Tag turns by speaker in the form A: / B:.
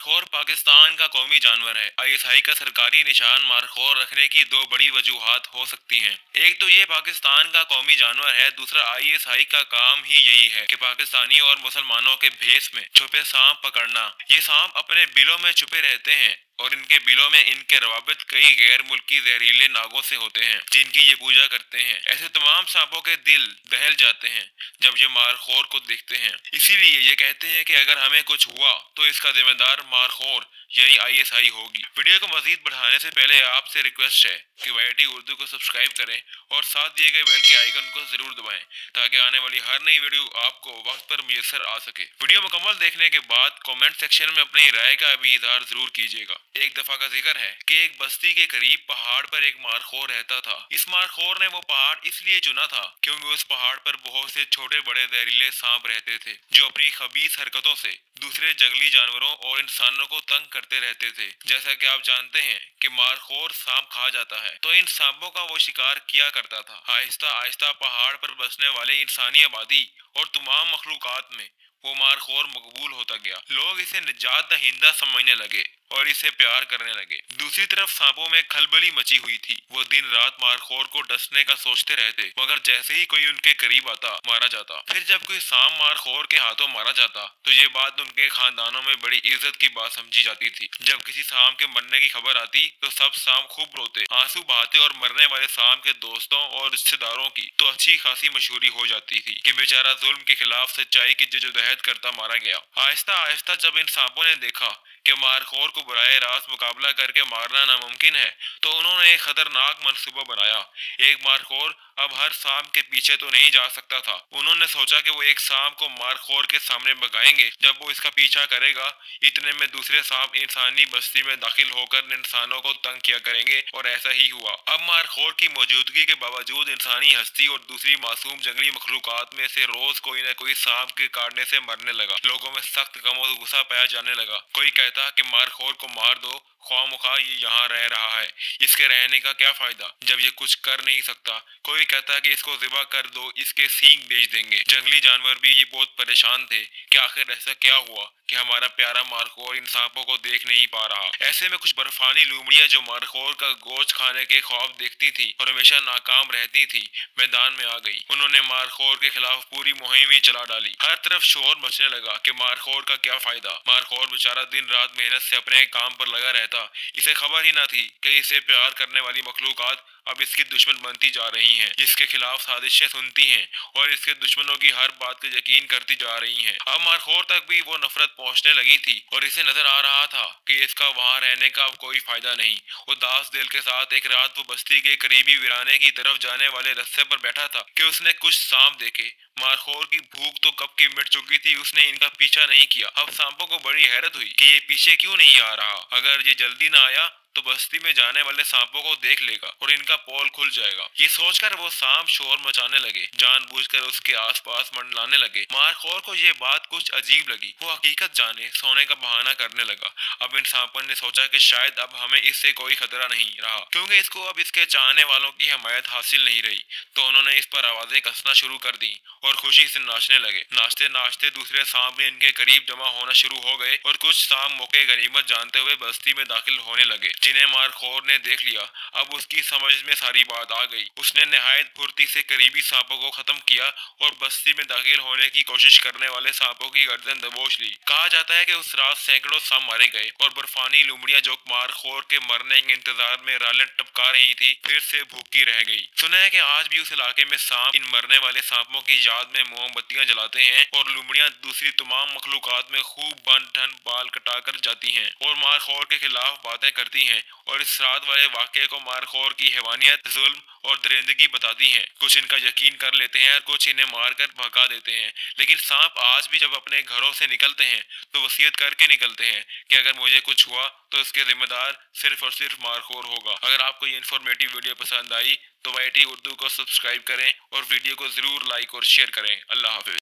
A: Markhor Pakistan का कौमी जानवर है। आईएसआई का सरकारी निशान मारखोर रखने की दो बड़ी वजूहात हो सकती हैं। एक तो ये पाकिस्तान का कौमी जानवर है, दूसरा आईएसआई का काम ही यही है कि पाकिस्तानी और मुसलमानों के भेस में छुपे सांप पकड़ना। ये सांप अपने बिलों में छुपे रहते हैं और इनके बिलों में इनके रवाबित कई गैर मुल्की जहरीले नागों से होते हैं जिनकी ये पूजा करते हैं। ऐसे तमाम सांपों के दिल दहल जाते हैं जब ये मारखोर को देखते हैं। इसीलिए ये कहते हैं कि अगर हमें कुछ हुआ तो इसका जिम्मेदार मारखोर यानी आईएसआई होगी। वीडियो को मजीद बढ़ाने से पहले आपसे रिक्वेस्ट है कि वाईटी उर्दू को सब्सक्राइब करें और साथ दिए गए बेल के आइकन को जरूर दबाएं ताकि आने वाली हर नई वीडियो आपको वक्त पर मुयसर आ सके। वीडियो मुकम्मल देखने के बाद कमेंट सेक्शन में अपनी राय का भी इजहार जरूर कीजिएगा। एक दफा का जिक्र है कि एक बस्ती के करीब पहाड़ पर एक मारखोर रहता था। इस मारखोर ने वो पहाड़ इसलिए चुना था क्योंकि उस पहाड़ पर बहुत से छोटे बड़े जहरीले सांप रहते थे जो अपनी खबीस हरकतों से दूसरे जंगली जानवरों और इंसानों को तंग करते रहते थे। जैसा कि आप जानते हैं कि मारखोर सांप खा जाता है, तो इन सांपों का वो शिकार किया करता था। आहिस्ता आहिस्ता पहाड़ पर बसने वाले इंसानी आबादी और तमाम मखलूकात में वो मारखोर मकबूल होता गया। लोग इसे निजात दहिंदा समझने लगे और इसे प्यार करने लगे। दूसरी तरफ सांपों में खलबली मची हुई थी। वो दिन रात मारखोर को डसने का सोचते रहते, मगर जैसे ही कोई उनके करीब आता मारा जाता। फिर जब कोई सांप मारखोर के हाथों मारा जाता तो ये बात उनके खानदानों में बड़ी इज्जत की बात समझी जाती थी। जब किसी सांप के मरने की खबर आती तो सब सांप खूब रोते, आंसू बहाते और मरने वाले सांप के दोस्तों और रिश्तेदारों की तो अच्छी खासी मशहूरी हो जाती थी कि बेचारा जुल्म के खिलाफ सच्चाई की जद्दोजहद करता मारा गया। आहिस्ता आहिस्ता जब इन सांपों ने देखा कि मारखोर को बुराए रास्त मुकाबला करके मारना नामुमकिन है, तो उन्होंने एक खतरनाक मंसूबा बनाया। एक मारखोर अब हर सांप के पीछे तो नहीं जा सकता था। उन्होंने सोचा कि वो एक सांप को मारखोर के सामने भगाएंगे। जब वो इसका पीछा करेगा, इतने में दूसरे सांप इंसानी बस्ती में दाखिल होकर इंसानों को तंग किया करेंगे और ऐसा ही हुआ। अब मारखोर की मौजूदगी के बावजूद इंसानी हस्ती और दूसरी मासूम जंगली मखलूकात में से रोज कोई न कोई सांप के काटने से मरने लगा। लोगों में सख्त गम और गुस्सा पाया जाने लगा। कोई कहता कि मारखोर को मार दो, ख्वामुखा ये यहाँ रह रहा है, इसके रहने का क्या फायदा जब ये कुछ कर नहीं सकता। कोई कहता कि इसको ज़िबा कर दो, इसके सींग बेच देंगे। जंगली जानवर भी ये बहुत परेशान थे कि आखिर ऐसा क्या हुआ कि हमारा प्यारा मारखोर इन सांपों को देख नहीं पा रहा। ऐसे में कुछ बर्फानी लूमड़ियां जो मारखोर का गोश्त खाने के ख्वाब देखती थी और हमेशा नाकाम रहती थी, मैदान में आ गई। उन्होंने मारखोर के खिलाफ पूरी मुहिम ही चला डाली। हर तरफ शोर मचने लगा कि मारखोर का क्या फायदा। मारखोर बेचारा दिन रात मेहनत से अपने काम पर लगा रहता। इसे खबर ही न थी कि इसे प्यार करने वाली मखलूकात अब इसकी दुश्मन बनती जा रही हैं, इसके खिलाफ साजिशें सुनती हैं और इसके दुश्मनों की हर बात को यकीन करती जा रही हैं। अब मारखोर तक भी वो नफरत पहुंचने लगी थी और इसे नजर आ रहा था कि इसका वहां रहने का अब कोई फायदा नहीं। उदास दिल के साथ एक रात वो बस्ती के करीबी वीराने की तरफ जाने वाले रास्ते पर बैठा था कि उसने कुछ सांप देखे। मारखोर की भूख तो कब की मिट चुकी थी, उसने इनका पीछा नहीं किया। अब सांपों को बड़ी हैरत हुई कि ये पीछे क्यों नहीं आ रहा। अगर ये जल्दी ना आया तो बस्ती में जाने वाले सांपों को देख लेगा और इनका पोल खुल जाएगा। ये सोचकर वो सांप शोर मचाने लगे, जानबूझकर उसके आसपास मंडलाने लगे। मारखोर को ये बात कुछ अजीब लगी। वो हकीकत जाने सोने का बहाना करने लगा। अब इन सांपों ने सोचा कि शायद अब हमें इससे कोई खतरा नहीं रहा क्योंकि इसको अब इसके चाहने वालों की हमायत हासिल नहीं रही। तो उन्होंने इस पर आवाजें कसना शुरू कर दी और खुशी से नाचने लगे। नाचते नाचते दूसरे सांप भी इनके करीब जमा होना शुरू हो गए और कुछ सांप मौके गनीमत जानते हुए बस्ती में दाखिल होने लगे। जिन्हें मारखोर ने देख लिया, अब उसकी समझ में सारी बात आ गई। उसने निहायत फुर्ती से करीबी सांपों को खत्म किया और बस्ती में दाखिल होने की कोशिश करने वाले सांपों की गर्दन दबोच ली। कहा जाता है कि उस रात सैकड़ों सांप मारे गए और बर्फानी लुमड़ियां जो मारखोर के मरने के इंतजार में रालें टपका रही थी, फिर से भूखी रह गई। सुना है कि आज भी उस इलाके में सांप इन मरने वाले सांपों की याद में मोमबत्तियां जलाते हैं और लुमड़ियां दूसरी तमाम मखलूकात में खूब बन ठन बाल कटाकर जाती हैं और मारखोर के खिलाफ बातें करती हैं और इस रात वाले वाक़े को मारखोर की हैवानियत, जुल्म और दरिंदगी बताती हैं। कुछ इनका यकीन कर लेते हैं और कुछ इन्हें मारकर भगा देते हैं। लेकिन सांप आज भी जब अपने घरों से निकलते हैं तो वसीयत करके निकलते हैं कि अगर मुझे कुछ हुआ तो इसके जिम्मेदार सिर्फ और सिर्फ मारखोर होगा। अगर आपको ये इन्फॉर्मेटिव वीडियो पसंद आई तो वाईटी उर्दू को सब्सक्राइब करें और वीडियो को जरूर लाइक और शेयर करें। अल्लाह हाफिज।